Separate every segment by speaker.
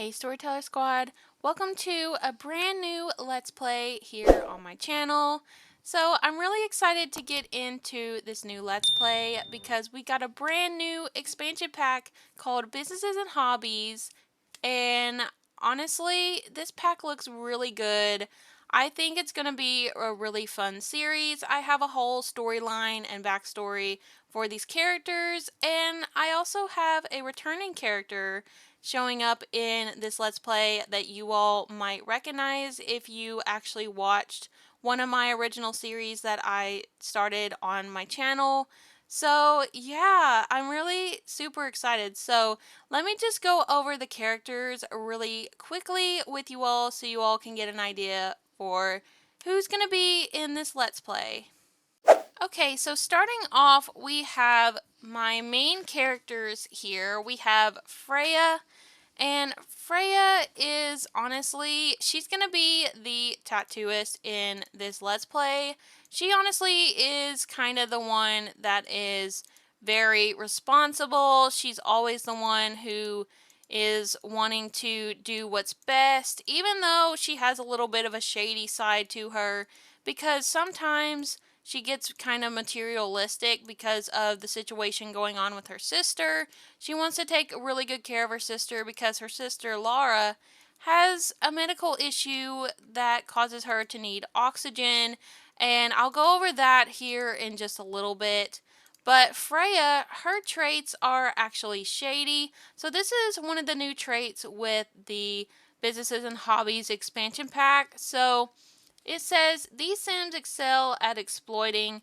Speaker 1: Hey Storyteller Squad, welcome to a brand new Let's Play here on my channel. So I'm really excited to get into this new Let's Play because we got a brand new expansion pack called Businesses and Hobbies, and honestly this pack looks really good. I think it's going to be a really fun series. I have a whole storyline and backstory for these characters, and I also have a returning character showing up in this Let's Play that you all might recognize if you actually watched one of my original series that I started on my channel. So yeah, I'm really super excited. So let me just go over the characters really quickly with you all so you all can get an idea for who's going to be in this Let's Play. Okay, so starting off, we have my main characters here. We have Freja, and Freja is honestly, she's gonna be the tattooist in this Let's Play. She honestly is kind of the one that is very responsible. She's always the one who is wanting to do what's best, even though she has a little bit of a shady side to her, because sometimes she gets kind of materialistic because of the situation going on with her sister. She wants to take really good care of her sister because her sister Lara has a medical issue that causes her to need oxygen, and I'll go over that here in just a little bit. But Freja, her traits are actually shady, so this is one of the new traits with the Businesses and Hobbies expansion pack. So it says these Sims excel at exploiting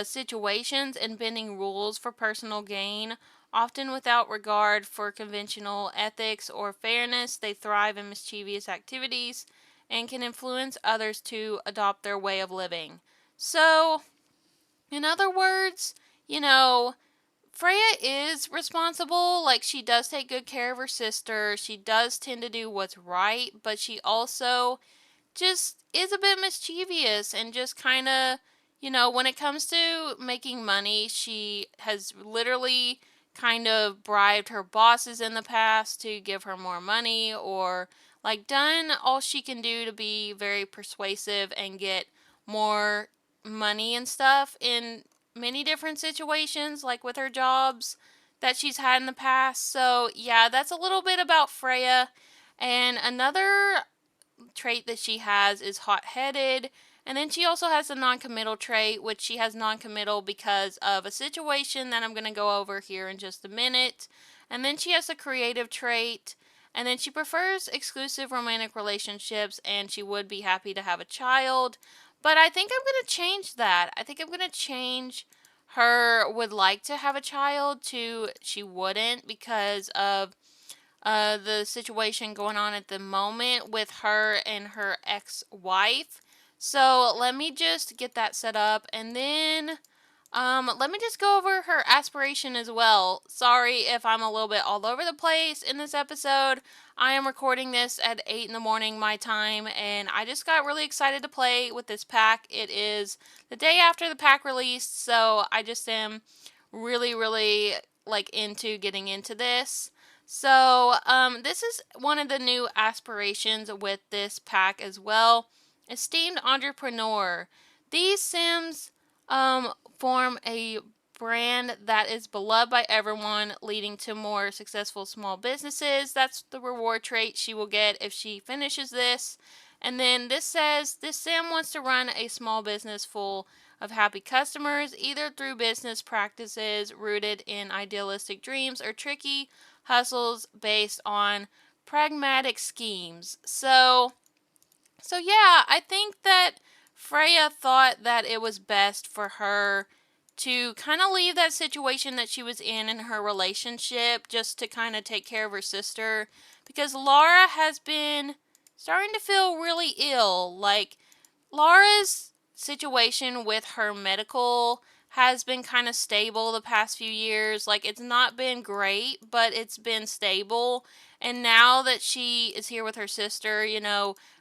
Speaker 1: situations and bending rules for personal gain, often without regard for conventional ethics or fairness. They thrive in mischievous activities and can influence others to adopt their way of living. So, in other words, you know, Freja is responsible. Like, she does take good care of her sister. She does tend to do what's right, but she also just is a bit mischievous and just kind of, when it comes to making money, she has literally kind of bribed her bosses in the past to give her more money, or like done all she can do to be very persuasive and get more money and stuff in many different situations, like with her jobs that she's had in the past. So yeah, that's a little bit about Freja. And another trait that she has is hot-headed, and then she also has a non-committal trait, which she has non-committal because of a situation that I'm going to go over here in just a minute. And then she has a creative trait, and then she prefers exclusive romantic relationships, and she would be happy to have a child. But I think I'm going to change that. I think I'm going to change her would like to have a child to she wouldn't, because of the situation going on at the moment with her and her ex-wife. So let me just get that set up, and then let me just go over her aspiration as well. Sorry if I'm a little bit all over the place in this episode. I am recording this at 8 in the morning my time, and I just got really excited to play with this pack. It is the day after the pack released, so I just am really, really like into getting into this. So, this is one of the new aspirations with this pack as well. Esteemed entrepreneur. These Sims form a brand that is beloved by everyone, leading to more successful small businesses. That's the reward trait she will get if she finishes this. And then this says this Sim wants to run a small business full of happy customers, either through business practices rooted in idealistic dreams or tricky hustles based on pragmatic schemes. So yeah, I think that Freja thought that it was best for her to kind of leave that situation that she was in her relationship, just to kind of take care of her sister, because Lara has been starting to feel really ill. Like, Lara's situation with her medical has been kind of stable the past few years. Like, it's not been great, but it's been stable. And now that she is here with her sister,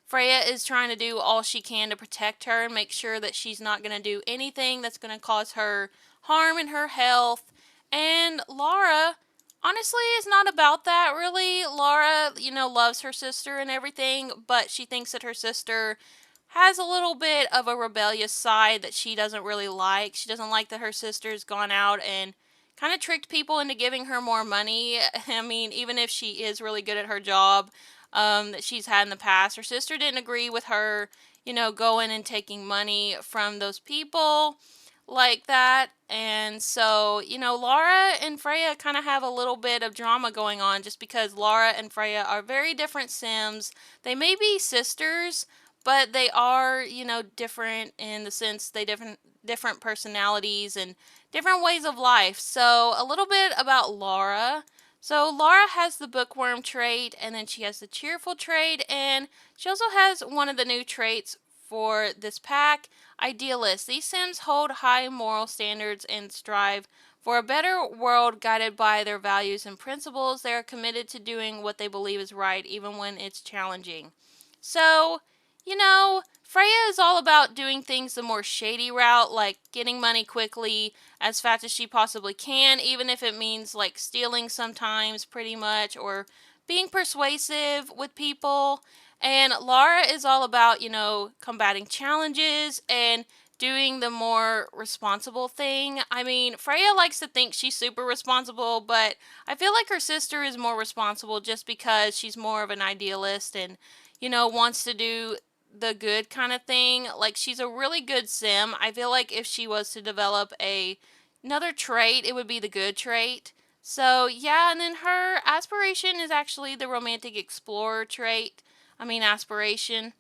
Speaker 1: Freja is trying to do all she can to protect her and make sure that she's not going to do anything that's going to cause her harm in her health. And Lara, Honestly, it's not about that really. Lara, loves her sister and everything, but she thinks that her sister has a little bit of a rebellious side that she doesn't really like. She doesn't like that her sister's gone out and kind of tricked people into giving her more money. I mean, even if she is really good at her job that she's had in the past, her sister didn't agree with her, going and taking money from those people like that. And so, Lara and Freya kind of have a little bit of drama going on just because Lara and Freya are very different Sims. They may be sisters, but they are, different in the sense they different personalities and different ways of life. So, a little bit about Lara. So, Lara has the bookworm trait, and then she has the cheerful trait, and she also has one of the new traits for this pack, idealist. These Sims hold high moral standards and strive for a better world guided by their values and principles. They are committed to doing what they believe is right, even when it's challenging. So, Freya is all about doing things the more shady route, like getting money quickly, as fast as she possibly can, even if it means like stealing sometimes, pretty much, or being persuasive with people. And Lara is all about, combating challenges and doing the more responsible thing. I mean, Freya likes to think she's super responsible, but I feel like her sister is more responsible just because she's more of an idealist and, wants to do the good kind of thing. Like, she's a really good sim. I feel like if she was to develop another trait, it would be the good trait. So, yeah, and then her aspiration is actually the romantic explorer trait. I mean, aspiration.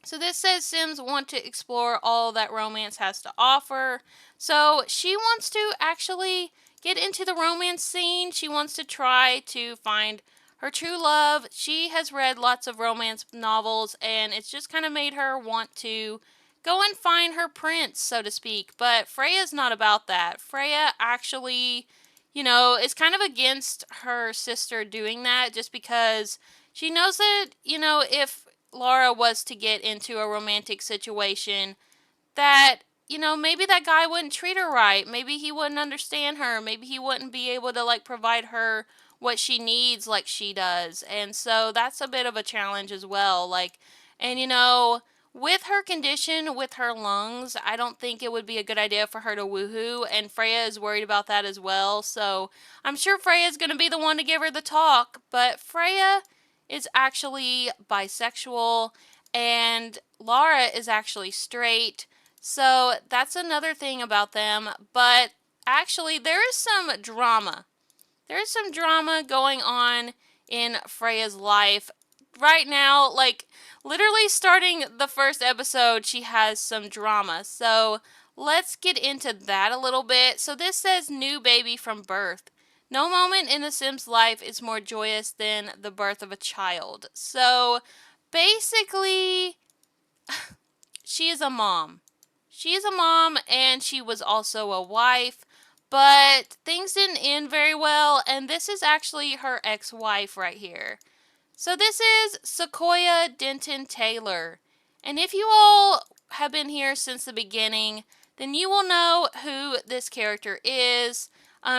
Speaker 1: So this says Sims want to explore all that romance has to offer. So she wants to actually get into the romance scene. She wants to try to find her true love. She has read lots of romance novels, and it's just kind of made her want to go and find her prince, so to speak. But Freya's not about that. Freya actually, is kind of against her sister doing that just because she knows that, if Lara was to get into a romantic situation, that, maybe that guy wouldn't treat her right. Maybe he wouldn't understand her. Maybe he wouldn't be able to, like, provide her what she needs like she does. And so that's a bit of a challenge as well. Like, and, with her condition, with her lungs, I don't think it would be a good idea for her to woohoo. And Freya is worried about that as well. So I'm sure Freya's going to be the one to give her the talk. But Freya is actually bisexual, and Lara is actually straight. So that's another thing about them. But actually, there is some drama. There is some drama going on in Freya's life right now. Like, literally starting the first episode, she has some drama. So let's get into that a little bit. So this says new baby from birth. No moment in the Sim's life is more joyous than the birth of a child. So basically, she is a mom. She is a mom, and she was also a wife, but things didn't end very well, and this is actually her ex-wife right here. So this is Sequoia Denton Taylor, and if you all have been here since the beginning, then you will know who this character is.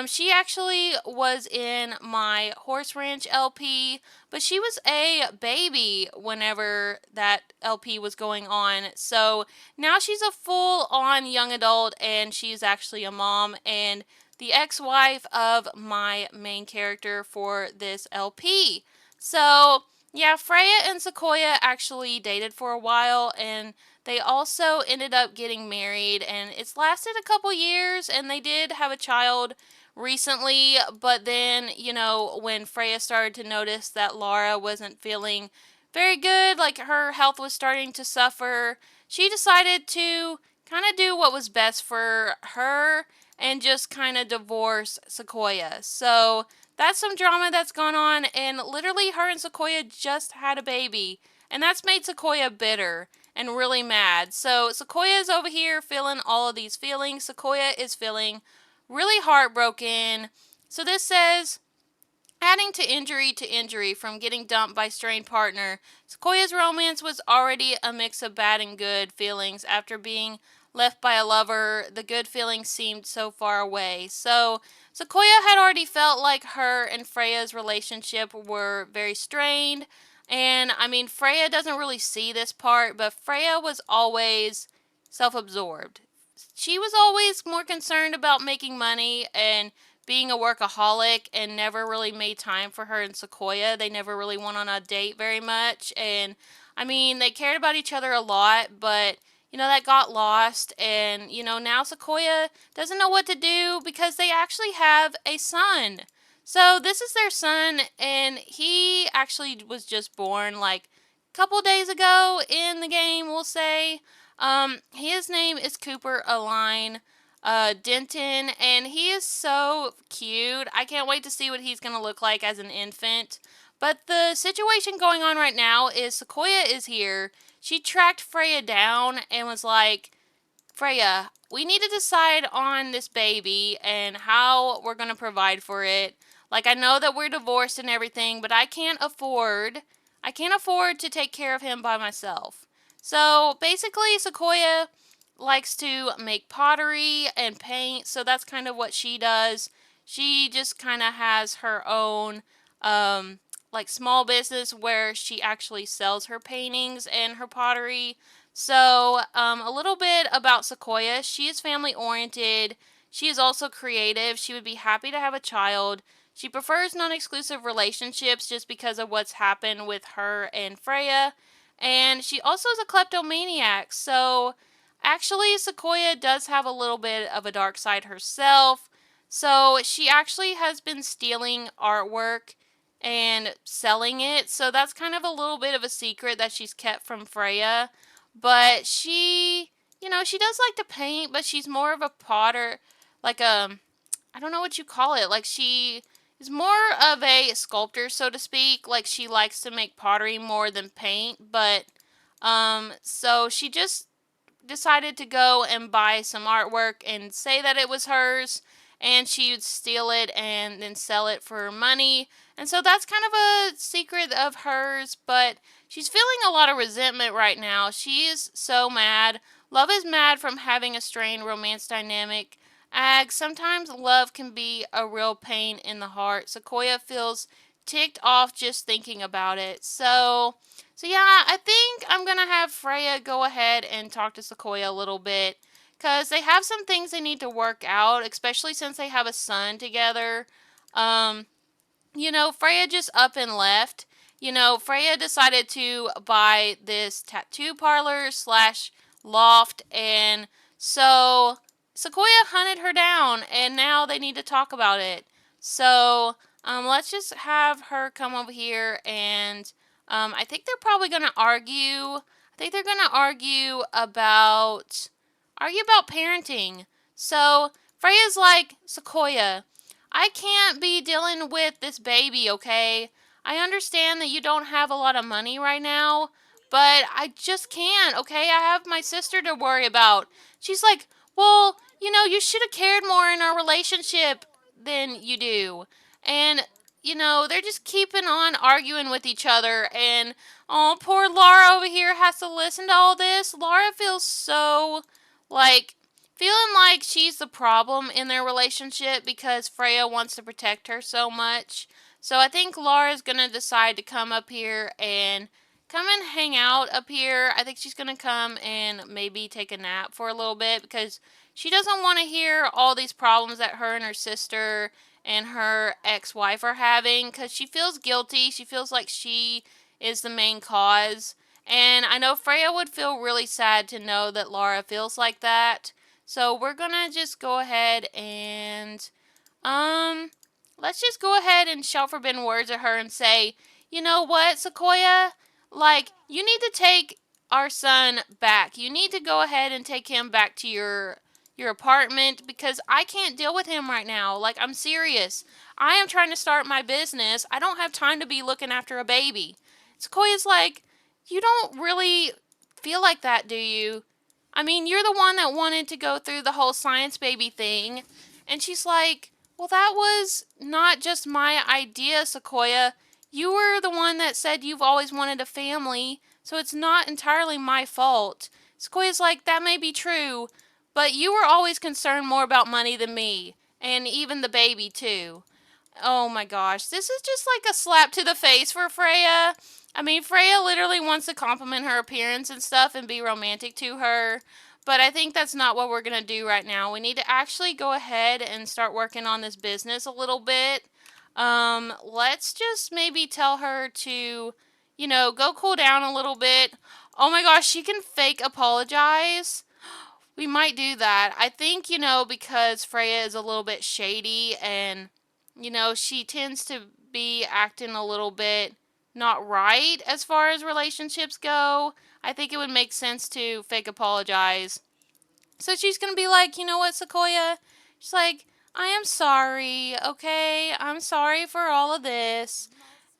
Speaker 1: She actually was in my Horse Ranch LP, but she was a baby whenever that LP was going on. So now she's a full-on young adult, and she's actually a mom and the ex-wife of my main character for this LP. So, yeah, Freya and Sequoia actually dated for a while, and they also ended up getting married, and it's lasted a couple years, and they did have a child recently, but then, when Freya started to notice that Lara wasn't feeling very good, like her health was starting to suffer, she decided to kind of do what was best for her and just kind of divorce Sequoia. So that's some drama that's gone on, and literally her and Sequoia just had a baby, and that's made Sequoia bitter and really mad. So Sequoia is over here feeling all of these feelings. Sequoia is feeling really heartbroken. So this says, adding to injury from getting dumped by strained partner, Sequoia's romance was already a mix of bad and good feelings after being left by a lover, the good feelings seemed so far away. So Sequoia had already felt like her and Freya's relationship were very strained. And I mean, Freya doesn't really see this part, but Freya was always self absorbed. She was always more concerned about making money and being a workaholic and never really made time for her and Sequoia. They never really went on a date very much. And I mean, they cared about each other a lot, but that got lost. And, now Sequoia doesn't know what to do because they actually have a son. So this is their son, and he actually was just born like a couple days ago in the game, we'll say. His name is Cooper Align Denton, and he is so cute. I can't wait to see what he's going to look like as an infant. But the situation going on right now is Sequoia is here. She tracked Freya down and was like, Freya, we need to decide on this baby and how we're going to provide for it. Like, I know that we're divorced and everything, but I can't afford to take care of him by myself. So, basically, Sequoia likes to make pottery and paint, so that's kind of what she does. She just kind of has her own like small business where she actually sells her paintings and her pottery. So, a little bit about Sequoia. She is family oriented. She is also creative. She would be happy to have a child. She prefers non-exclusive relationships just because of what's happened with her and Freya. And she also is a kleptomaniac. So, actually, Sequoia does have a little bit of a dark side herself. So, she actually has been stealing artwork and selling it. So that's kind of a little bit of a secret that she's kept from Freya. But she does like to paint, but she's more of a potter, like I don't know what you call it. Like she is more of a sculptor, so to speak. Like she likes to make pottery more than paint, but so she just decided to go and buy some artwork and say that it was hers, and she would steal it and then sell it for money. And so that's kind of a secret of hers, but she's feeling a lot of resentment right now. She is so mad. Love is mad from having a strained romance dynamic. Sometimes love can be a real pain in the heart. Sequoia feels ticked off just thinking about it. So yeah, I think I'm going to have Freya go ahead and talk to Sequoia a little bit, because they have some things they need to work out, especially since they have a son together. Freya just up and left. Freya decided to buy this tattoo parlor slash loft, and so Sequoia hunted her down, and now they need to talk about it. So, let's just have her come over here, and I think they're probably going to argue. I think they're going to argue about parenting. So, Freya's like, Sequoia, I can't be dealing with this baby, okay? I understand that you don't have a lot of money right now, but I just can't, okay? I have my sister to worry about. She's like, well, you should have cared more in our relationship than you do. And, they're just keeping on arguing with each other. And, oh, poor Lara over here has to listen to all this. Lara feels so, feeling like she's the problem in their relationship because Freya wants to protect her so much. So I think Lara's going to decide to come up here and come and hang out up here. I think she's going to come and maybe take a nap for a little bit because she doesn't want to hear all these problems that her and her sister and her ex-wife are having, because she feels guilty. She feels like she is the main cause. And I know Freya would feel really sad to know that Lara feels like that. So we're gonna just go ahead and, let's just go ahead and shout forbidden words at her and say, you know what, Sequoia? You need to take our son back. You need to go ahead and take him back to your apartment, because I can't deal with him right now. I'm serious. I am trying to start my business. I don't have time to be looking after a baby. Sequoia's like, you don't really feel like that, do you? I mean, you're the one that wanted to go through the whole science baby thing. And she's like, well, that was not just my idea, Sequoia. You were the one that said you've always wanted a family, so it's not entirely my fault. Sequoia's like, that may be true, But you were always concerned more about money than me. And even the baby, too. Oh my gosh, this is just like a slap to the face for Freya. I mean, Freya literally wants to compliment her appearance and stuff and be romantic to her. But I think that's not what we're going to do right now. We need to actually go ahead and start working on this business a little bit. Let's just maybe tell her to, go cool down a little bit. Oh my gosh, she can fake apologize. We might do that. I think, because Freya is a little bit shady and, she tends to be acting a little bit not right as far as relationships go. I think it would make sense to fake apologize. So she's going to be like, you know what, Sequoia? She's like, I am sorry, okay? I'm sorry for all of this.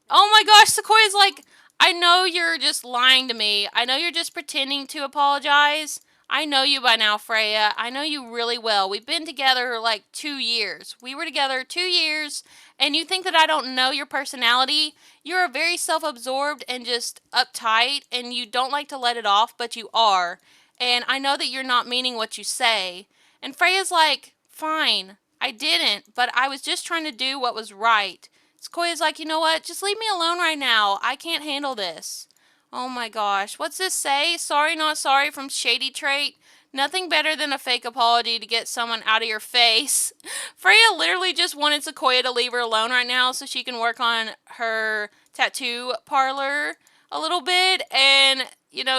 Speaker 1: Oh my gosh, Sequoia's like, I know you're just lying to me. I know you're just pretending to apologize. I know you by now, Freya. I know you really well. We've been together like 2 years. We were together 2 years, and you think that I don't know your personality? You're very self-absorbed and just uptight, and you don't like to let it off, but you are. And I know that you're not meaning what you say. And Freya's like, fine, I didn't, but I was just trying to do what was right. Sequoia's like, you know what? Just leave me alone right now. I can't handle this. Oh my gosh. What's this say? Sorry, not sorry from Shady Trait. Nothing better than a fake apology to get someone out of your face. Freya literally just wanted Sequoia to leave her alone right now so she can work on her tattoo parlor a little bit. And,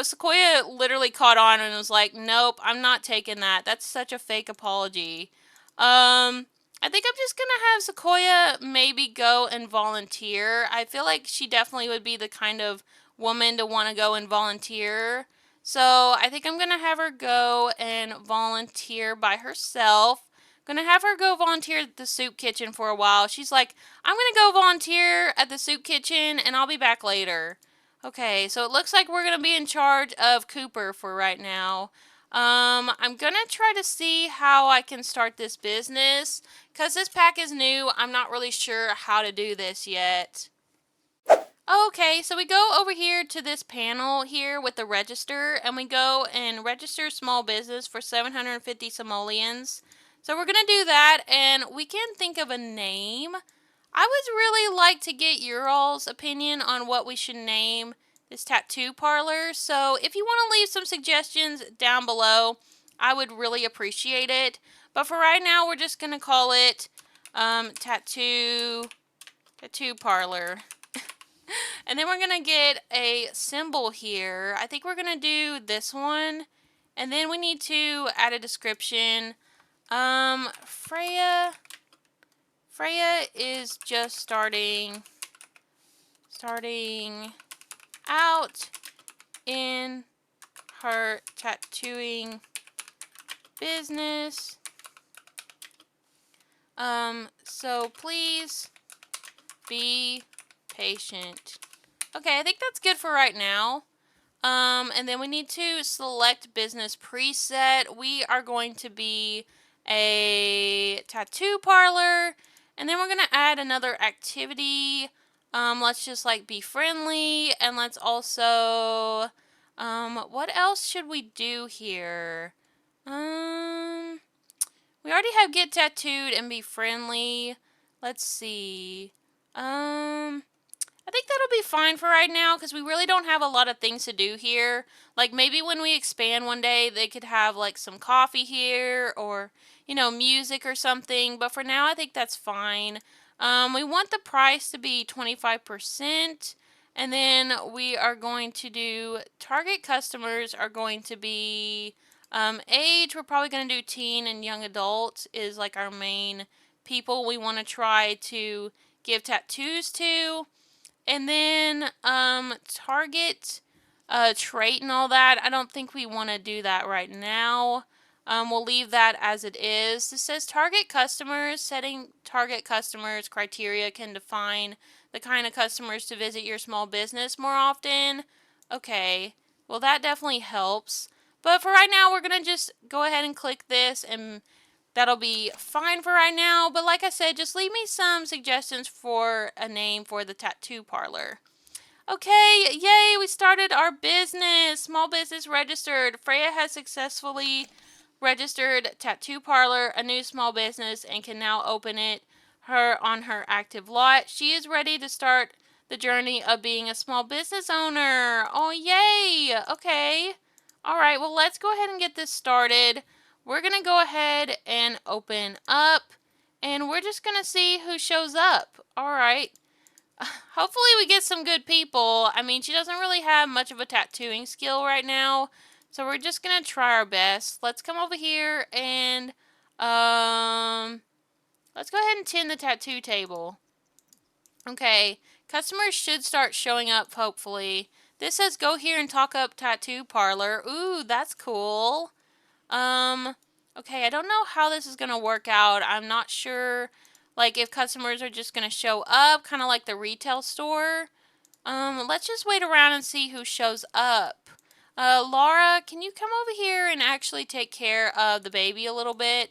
Speaker 1: Sequoia literally caught on and was like, nope, I'm not taking that. That's such a fake apology. I think I'm just gonna have Sequoia maybe go and volunteer. I feel like she definitely would be the kind of woman to want to go and volunteer. So I think I'm gonna have her go and volunteer by herself. Gonna have her go volunteer at the soup kitchen for a while. She's like, I'm gonna go volunteer at the soup kitchen and I'll be back later. Okay, so it looks like we're gonna be in charge of Cooper for right now. I'm gonna try to see how I can start this business. Because this pack is new, I'm not really sure how to do this yet. Okay, so we go over here to this panel here with the register, and we go and register small business for 750 simoleons. So we're going to do that, and we can think of a name. I would really like to get your all's opinion on what we should name this tattoo parlor. So if you want to leave some suggestions down below, I would really appreciate it. But for right now, we're just going to call it tattoo parlor. And then we're going to get a symbol here. I think we're going to do this one. And then we need to add a description. Freya is just starting out in her tattooing business. So please be patient. Okay, I think that's good for right now. And then we need to select business preset. We are going to be a tattoo parlor. And then we're going to add another activity. Let's just like be friendly. And let's also, what else should we do here? We already have get tattooed and be friendly. Let's see. I think that'll be fine for right now because we really don't have a lot of things to do here. Like maybe when we expand one day, they could have like some coffee here or, music or something. But for now, I think that's fine. We want the price to be 25%. And then we are going to do target customers are going to be age. We're probably going to do teen and young adult is like our main people we want to try to give tattoos to. And then target trait and all that. I don't think we want to do that right now. We'll leave that as it is. This says target customers. Setting target customers criteria can define the kind of customers to visit your small business more often. Okay, well that definitely helps. But for right now, we're going to just go ahead and click this and that'll be fine for right now. But like I said, just leave me some suggestions for a name for the tattoo parlor. Okay, yay, we started our business. Small business registered. Freya has successfully registered tattoo parlor, a new small business, and can now open it on her active lot. She is ready to start the journey of being a small business owner. Oh, yay! Okay. All right, well, let's go ahead and get this started. We're going to go ahead and open up, and we're just going to see who shows up. All right. Hopefully we get some good people. I mean, she doesn't really have much of a tattooing skill right now, so we're just going to try our best. Let's come over here and, let's go ahead and tend the tattoo table. Okay, customers should start showing up, hopefully. This says go here and talk up tattoo parlor. Ooh, that's cool. Okay, I don't know how this is going to work out. I'm not sure, like, if customers are just going to show up, kind of like the retail store. Let's just wait around and see who shows up. Lara, can you come over here and actually take care of the baby a little bit?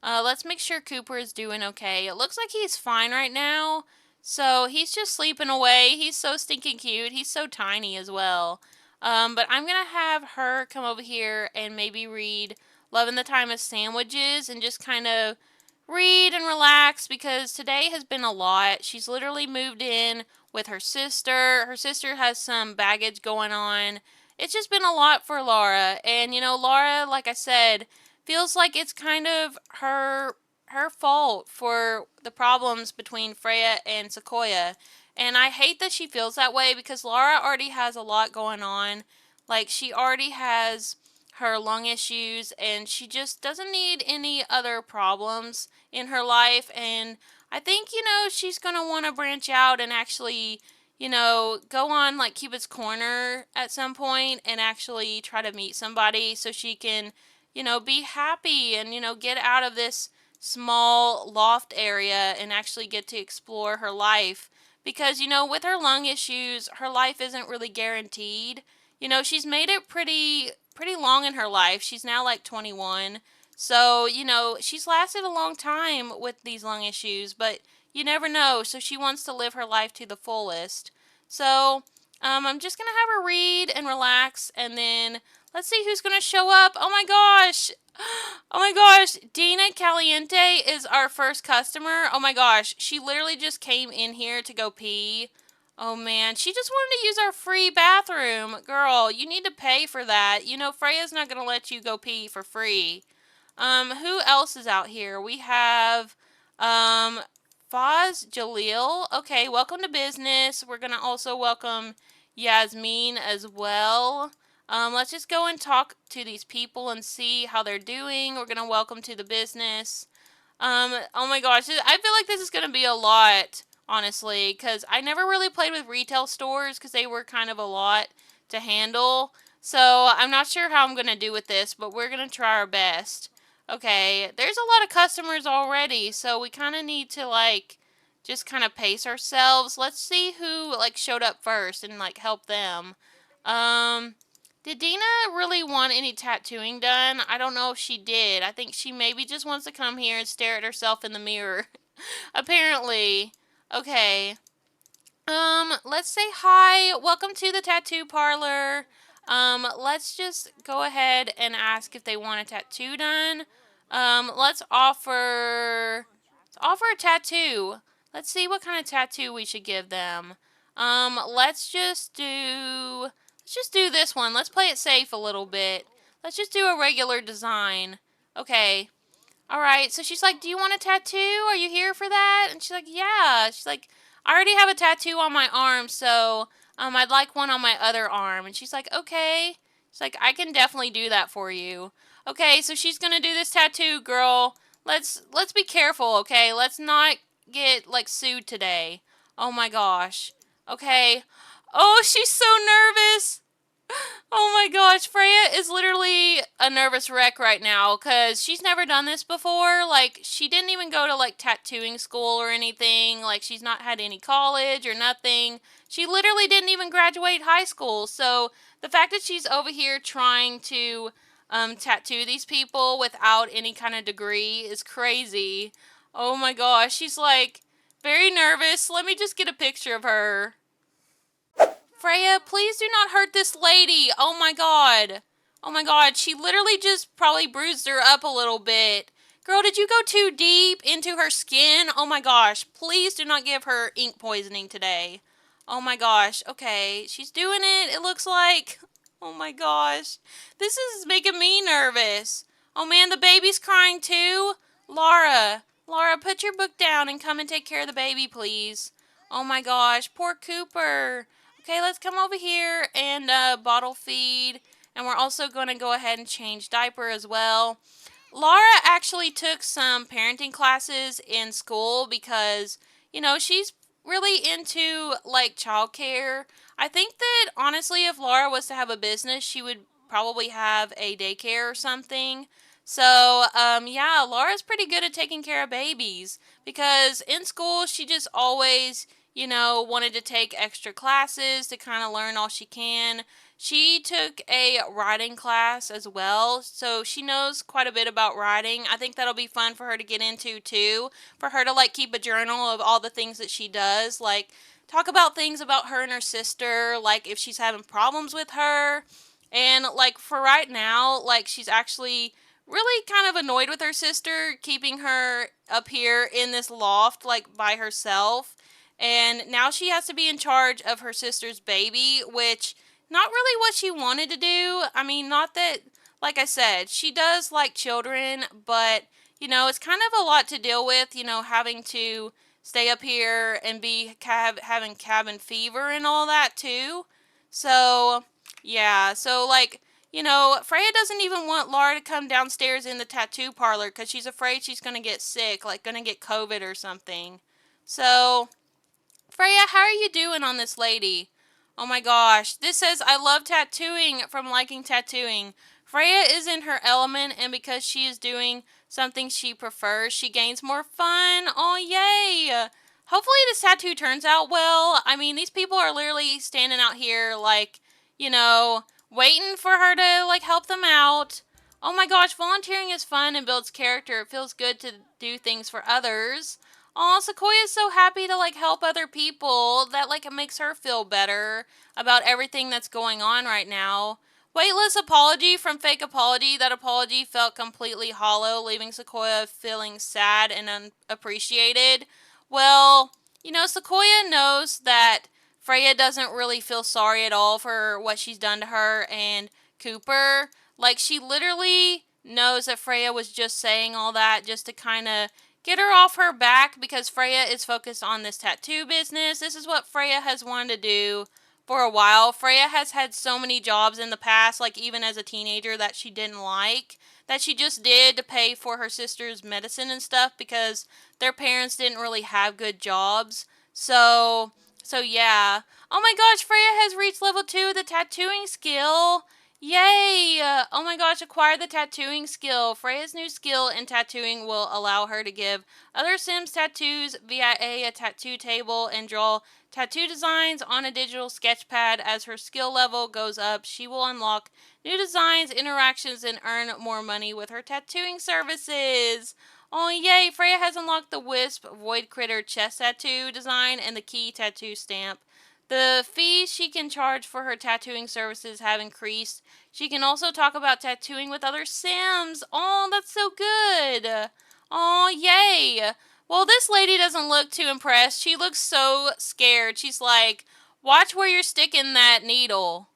Speaker 1: Let's make sure Cooper is doing okay. It looks like he's fine right now. So he's just sleeping away. He's so stinking cute. He's so tiny as well. But I'm going to have her come over here and maybe read Love in the Time of Sandwiches and just kind of read and relax because today has been a lot. She's literally moved in with her sister. Her sister has some baggage going on. It's just been a lot for Lara. And, you know, Lara, like I said, feels like it's kind of her fault for the problems between Freya and Sequoia. And I hate that she feels that way because Lara already has a lot going on. Like, she already has her lung issues and she just doesn't need any other problems in her life. And I think, you know, she's going to want to branch out and actually, you know, go on like Cupid's Corner at some point and actually try to meet somebody so she can, you know, be happy and, you know, get out of this small loft area and actually get to explore her life. Because, you know, with her lung issues, her life isn't really guaranteed. You know, she's made it pretty long in her life. She's now like 21. So, you know, she's lasted a long time with these lung issues, but you never know. So she wants to live her life to the fullest. So, I'm just going to have her read and relax, and then let's see who's going to show up. Oh my gosh. Oh my gosh. Dina Caliente is our first customer. Oh my gosh. She literally just came in here to go pee. Oh man, she just wanted to use our free bathroom. Girl, you need to pay for that. You know, Freya's not going to let you go pee for free. Who else is out here? We have, Faz Jalil. Okay, welcome to business. We're going to also welcome Yasmin as well. Let's just go and talk to these people and see how they're doing. We're going to welcome to the business. Oh my gosh, I feel like this is going to be a lot, honestly, because I never really played with retail stores because they were kind of a lot to handle. So I'm not sure how I'm going to do with this, but we're going to try our best. Okay, there's a lot of customers already, so we kind of need to, like, just kind of pace ourselves. Let's see who, like, showed up first and, like, help them. Did Dina really want any tattooing done? I don't know if she did. I think she maybe just wants to come here and stare at herself in the mirror. Apparently. Okay. Let's say hi. Welcome to the tattoo parlor. Let's just go ahead and ask if they want a tattoo done. Let's offer a tattoo. Let's see what kind of tattoo we should give them. Let's just do this one. Let's play it safe a little bit. Let's just do a regular design. Okay. Alright, so she's like, do you want a tattoo? Are you here for that? And she's like, yeah. She's like, I already have a tattoo on my arm, so I'd like one on my other arm. And she's like, okay. She's like, I can definitely do that for you. Okay, so she's gonna do this tattoo, girl. Let's be careful, okay? Let's not get, like, sued today. Oh my gosh. Okay. Oh, she's so nervous. Oh my gosh, Freya is literally a nervous wreck right now because she's never done this before. Like, she didn't even go to, like, tattooing school or anything. Like, she's not had any college or nothing. She literally didn't even graduate high school. So, the fact that she's over here trying to tattoo these people without any kind of degree is crazy. Oh my gosh, she's, like, very nervous. Let me just get a picture of her. Freya, please do not hurt this lady. Oh my god. Oh my god, she literally just probably bruised her up a little bit. Girl, did you go too deep into her skin? Oh my gosh, please do not give her ink poisoning today. Oh my gosh, okay, she's doing it, it looks like. Oh my gosh, this is making me nervous. Oh man, the baby's crying too. Lara, put your book down and come and take care of the baby, please. Oh my gosh, poor Cooper. Okay, let's come over here and bottle feed. And we're also going to go ahead and change diaper as well. Lara actually took some parenting classes in school because, you know, she's really into like childcare. I think that honestly, if Lara was to have a business, she would probably have a daycare or something. So, yeah, Laura's pretty good at taking care of babies because in school she just always, you know, wanted to take extra classes to kind of learn all she can. She took a writing class as well, so she knows quite a bit about writing. I think that'll be fun for her to get into too, for her to like keep a journal of all the things that she does, like talk about things about her and her sister, like if she's having problems with her. And like for right now, like she's actually really kind of annoyed with her sister keeping her up here in this loft like by herself. And now she has to be in charge of her sister's baby, which not really what she wanted to do. I mean, not that, like I said, she does like children, but, you know, it's kind of a lot to deal with, you know, having to stay up here and be having cabin fever and all that too. So, yeah, so like, you know, Freya doesn't even want Lara to come downstairs in the tattoo parlor because she's afraid she's going to get sick, like going to get COVID or something. So, Freya, how are you doing on this lady? Oh my gosh. This says, I love tattooing from liking tattooing. Freya is in her element, and because she is doing something she prefers, she gains more fun. Oh, yay. Hopefully this tattoo turns out well. I mean, these people are literally standing out here, like, you know, waiting for her to, like, help them out. Oh my gosh, volunteering is fun and builds character. It feels good to do things for others. Oh, Sequoia's so happy to like help other people. That like it makes her feel better about everything that's going on right now. Weightless apology from fake apology. That apology felt completely hollow, leaving Sequoia feeling sad and unappreciated. Well, you know, Sequoia knows that Freya doesn't really feel sorry at all for what she's done to her and Cooper. Like, she literally knows that Freya was just saying all that just to kind of get her off her back because Freya is focused on this tattoo business. This is what Freya has wanted to do for a while. Freya has had so many jobs in the past, like even as a teenager, that she didn't like, that she just did to pay for her sister's medicine and stuff because their parents didn't really have good jobs. So yeah. Oh my gosh, Freya has reached level 2 of the tattooing skill. Yay! Oh my gosh, acquire the tattooing skill. Freya's new skill in tattooing will allow her to give other Sims tattoos via a tattoo table and draw tattoo designs on a digital sketch pad. As her skill level goes up, she will unlock new designs, interactions, and earn more money with her tattooing services. Oh yay, Freya has unlocked the Wisp Void Critter chest tattoo design and the key tattoo stamp. The fees she can charge for her tattooing services have increased. She can also talk about tattooing with other Sims. Oh, that's so good. Oh, yay. Well, this lady doesn't look too impressed. She looks so scared. She's like, watch where you're sticking that needle.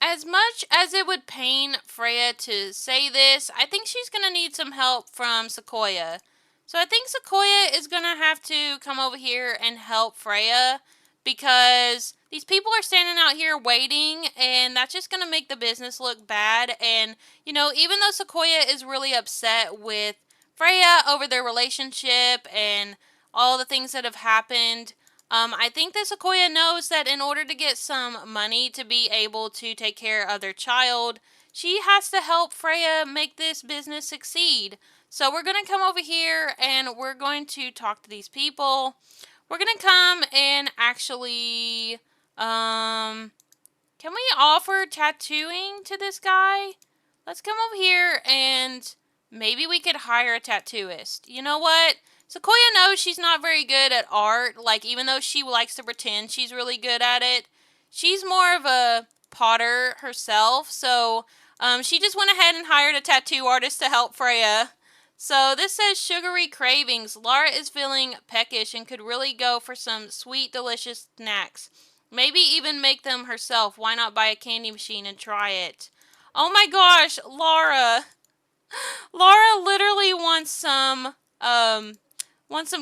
Speaker 1: As much as it would pain Freya to say this, I think she's going to need some help from Sequoia. So I think Sequoia is going to have to come over here and help Freya because these people are standing out here waiting and that's just going to make the business look bad. And, you know, even though Sequoia is really upset with Freya over their relationship and all the things that have happened, I think that Sequoia knows that in order to get some money to be able to take care of their child, she has to help Freya make this business succeed. So we're going to come over here and we're going to talk to these people. We're going to come and actually, can we offer tattooing to this guy? Let's come over here and maybe we could hire a tattooist. You know what? Sequoia knows she's not very good at art. Like, even though she likes to pretend she's really good at it, she's more of a potter herself. So, She just went ahead and hired a tattoo artist to help Freja. So this says sugary cravings. Lara is feeling peckish and could really go for some sweet, delicious snacks. Maybe even make them herself. Why not buy a candy machine and try it? Oh my gosh, Lara. Lara literally wants some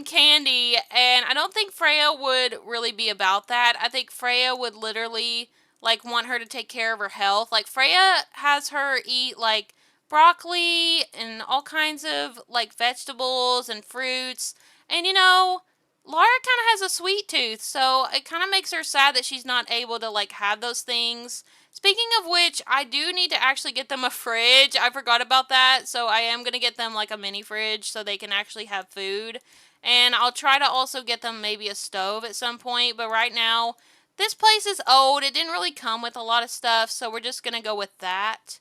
Speaker 1: candy, and I don't think Freja would really be about that. I think Freja would literally like want her to take care of her health. Like Freja has her eat like broccoli and all kinds of like vegetables and fruits. And you know, Lara kind of has a sweet tooth, so it kind of makes her sad that she's not able to like have those things. Speaking of which, I do need to actually get them a fridge. I forgot about that, so I am going to get them like a mini fridge so they can actually have food. And I'll try to also get them maybe a stove at some point, but right now, this place is old. It didn't really come with a lot of stuff, so we're just going to go with that.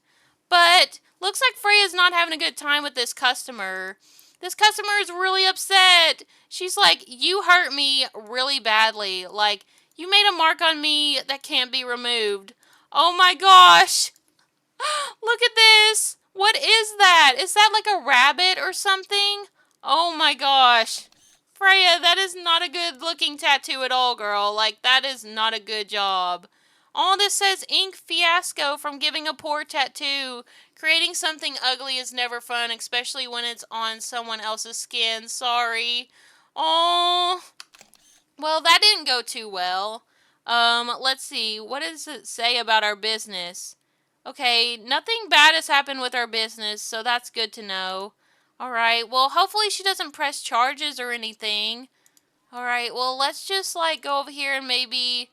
Speaker 1: But looks like Freya's not having a good time with this customer. This customer is really upset. She's like, you hurt me really badly. Like, you made a mark on me that can't be removed. Oh my gosh. Look at this. What is that? Is that like a rabbit or something? Oh my gosh. Freja, that is not a good looking tattoo at all, girl. Like, that is not a good job. All this says ink fiasco from giving a poor tattoo. Creating something ugly is never fun, especially when it's on someone else's skin. Sorry. Oh. Well, that didn't go too well. Let's see. What does it say about our business? Okay, nothing bad has happened with our business, so that's good to know. Alright, well, hopefully she doesn't press charges or anything. Alright, well, let's just, like, go over here and maybe...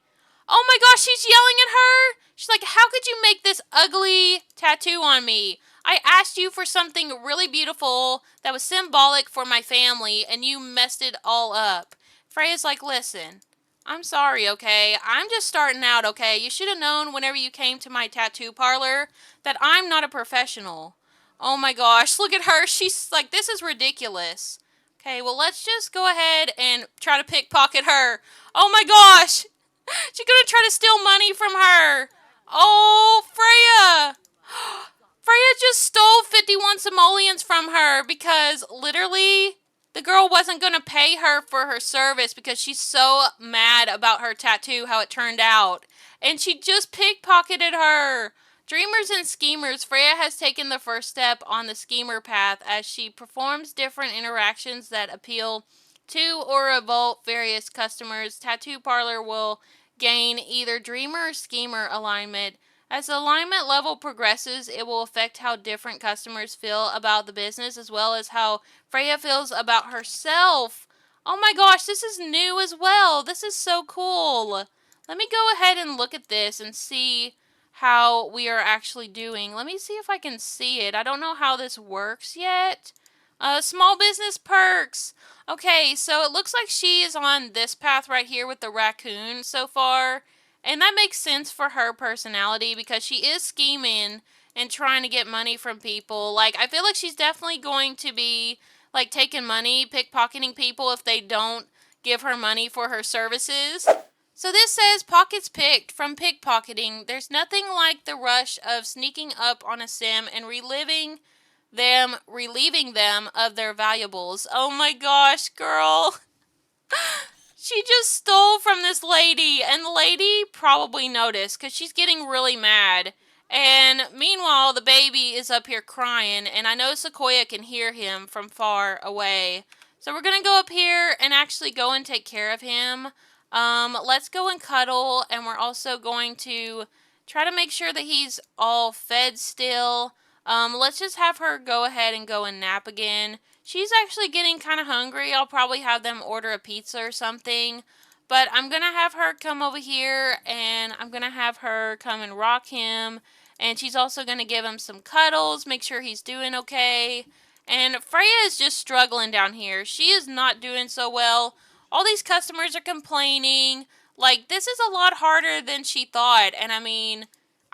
Speaker 1: Oh my gosh, she's yelling at her! She's like, how could you make this ugly tattoo on me? I asked you for something really beautiful that was symbolic for my family, and you messed it all up. Freya's like, listen, I'm sorry, okay? I'm just starting out, okay? You should have known whenever you came to my tattoo parlor that I'm not a professional. Oh my gosh, look at her. She's like, this is ridiculous. Okay, well, let's just go ahead and try to pickpocket her. Oh my gosh! She's gonna try to steal money from her. Oh, Freja! Freja just stole 51 simoleons from her because literally the girl wasn't going to pay her for her service because she's so mad about her tattoo, how it turned out. And she just pickpocketed her. Dreamers and schemers, Freja has taken the first step on the schemer path as she performs different interactions that appeal to or revolt various customers. Tattoo Parlor will gain either dreamer or schemer alignment. As the alignment level progresses, it will affect how different customers feel about the business as well as how Freja feels about herself. Oh my gosh, this is new as well. This is so cool. Let me go ahead and look at this and see how we are actually doing. Let me see if I can see it. I don't know how this works yet. Small business perks. Okay, so it looks like she is on this path right here with the raccoon so far. And that makes sense for her personality because she is scheming and trying to get money from people. Like, I feel like she's definitely going to be, like, taking money, pickpocketing people if they don't give her money for her services. So this says, pockets picked from pickpocketing. There's nothing like the rush of sneaking up on a sim and relieving them of their valuables. Oh my gosh, girl. She just stole from this lady, and the lady probably noticed because she's getting really mad. And meanwhile, the baby is up here crying, and I know Sequoia can hear him from far away. So we're going to go up here and actually go and take care of him. Let's go and cuddle, and we're also going to try to make sure that he's all fed still. Let's just have her go ahead and go and nap again. She's actually getting kind of hungry. I'll probably have them order a pizza or something. But I'm going to have her come over here and I'm going to have her come and rock him. And she's also going to give him some cuddles, make sure he's doing okay. And Freja is just struggling down here. She is not doing so well. All these customers are complaining. Like, this is a lot harder than she thought. And I mean,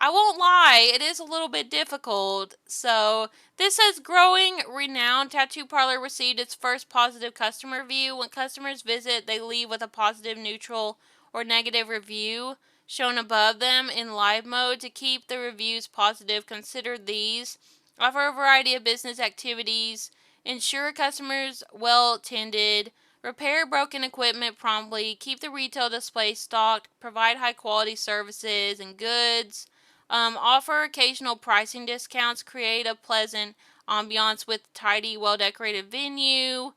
Speaker 1: I won't lie, it is a little bit difficult. So, this says growing renowned tattoo parlor received its first positive customer review. When customers visit, they leave with a positive, neutral, or negative review. shown above them in live mode. To keep the reviews positive, consider these. Offer a variety of business activities. Ensure customers well tended. Repair broken equipment promptly. Keep the retail display stocked. Provide high quality services and goods. Offer occasional pricing discounts. Create a pleasant ambiance with tidy, well decorated venue.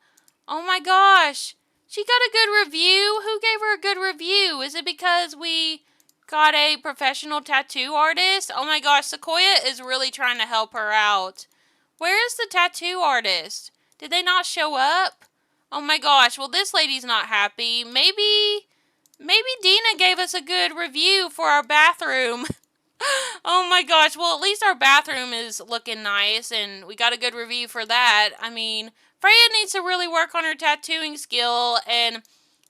Speaker 1: Oh my gosh! She got a good review? Who gave her a good review? Is it because we got a professional tattoo artist? Oh my gosh, Sequoia is really trying to help her out. Where is the tattoo artist? Did they not show up? Oh my gosh, well this lady's not happy. Maybe Dina gave us a good review for our bathroom. Oh my gosh, well at least our bathroom is looking nice and we got a good review for that. I mean, Freya needs to really work on her tattooing skill and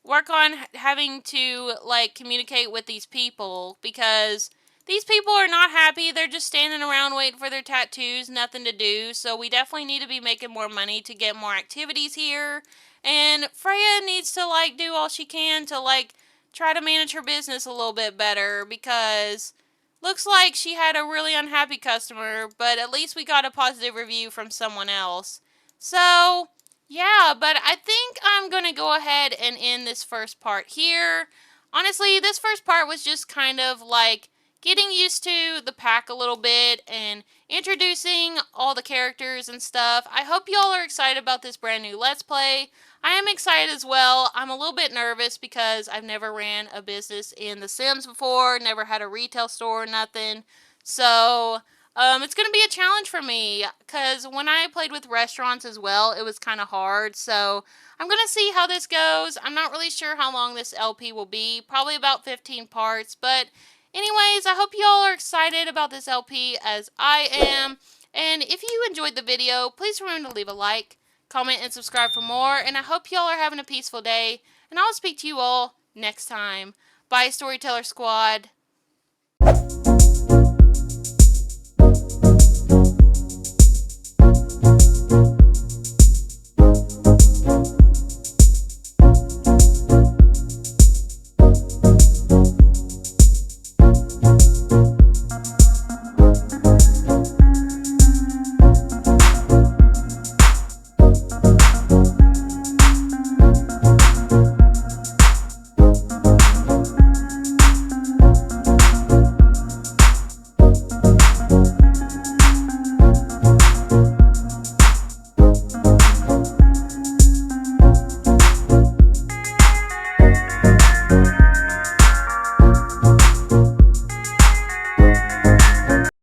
Speaker 1: work on having to like communicate with these people, because these people are not happy. They're just standing around waiting for their tattoos, nothing to do. So we definitely need to be making more money to get more activities here. And Freya needs to like do all she can to like try to manage her business a little bit better, because looks like she had a really unhappy customer, but at least we got a positive review from someone else. So, yeah, but I think I'm going to go ahead and end this first part here. Honestly, this first part was just kind of like getting used to the pack a little bit and introducing all the characters and stuff. I hope y'all are excited about this brand new Let's Play. I am excited as well. I'm a little bit nervous because I've never ran a business in The Sims before, never had a retail store or nothing. So, it's going to be a challenge for me, because when I played with restaurants as well, it was kind of hard. So, I'm going to see how this goes. I'm not really sure how long this LP will be, probably about 15 parts. But anyways, I hope y'all are excited about this LP as I am. And if you enjoyed the video, please remember to leave a like, comment, and subscribe for more. And I hope y'all are having a peaceful day. And I'll speak to you all next time. Bye, Storyteller Squad.